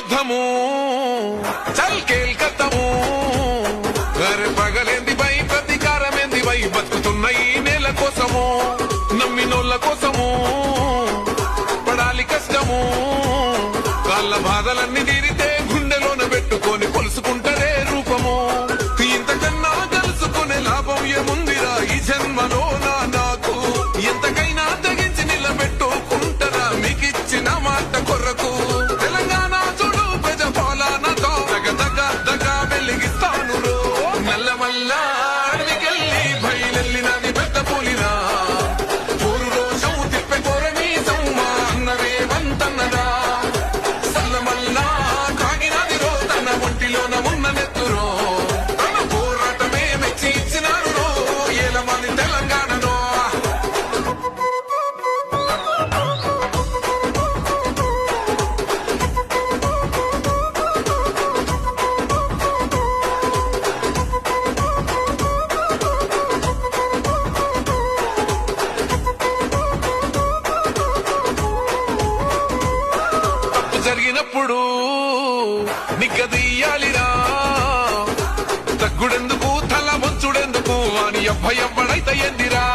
యుద్ధము చల్ కేల్కత్తము గరే పగలేంది by ప్రతీకారమేంది by బతుకుతున్న ఈ నేల కోసము నమ్మినోళ్ళ కోసము పడాలి కష్టము వాళ్ళ బాధలన్నీ తీరితే గుండెలోన పెట్టుకొని కొలుసుకుంటారే రూపము ఇంతకన్నా కలుసుకునే లాభం ఏముందిరా ఈ జన్మలో నాకు ఎంతకైనా తెగించి నిలబెట్టుకుంటారా మీకిచ్చిన మాట కొరకు తెలంగాణ చూడు ప్రజ పాలనతో దగ దగ దగ వెలిగిస్తాను నల్లమల్ల అడవికెళ్ళి బయలెళ్ళినది పెద్ద పులిరా ఊరు రోజం తిప్పే కోరని సౌమా అన్నవే వంతన్నదా సల్లమల్ల కాగినది రో తన ఒంటిలోన ఉన్న నెత్తురో తన పోరాటమే మెచ్చి ఇచ్చినారు రో ఏలమని తెలంగాణలో జరిగినప్పుడు నిగ్గదీయాలిరా తగ్గుడెందుకు తల వంచుడెందుకు అని ఎవ్వడైతే ఎందిరా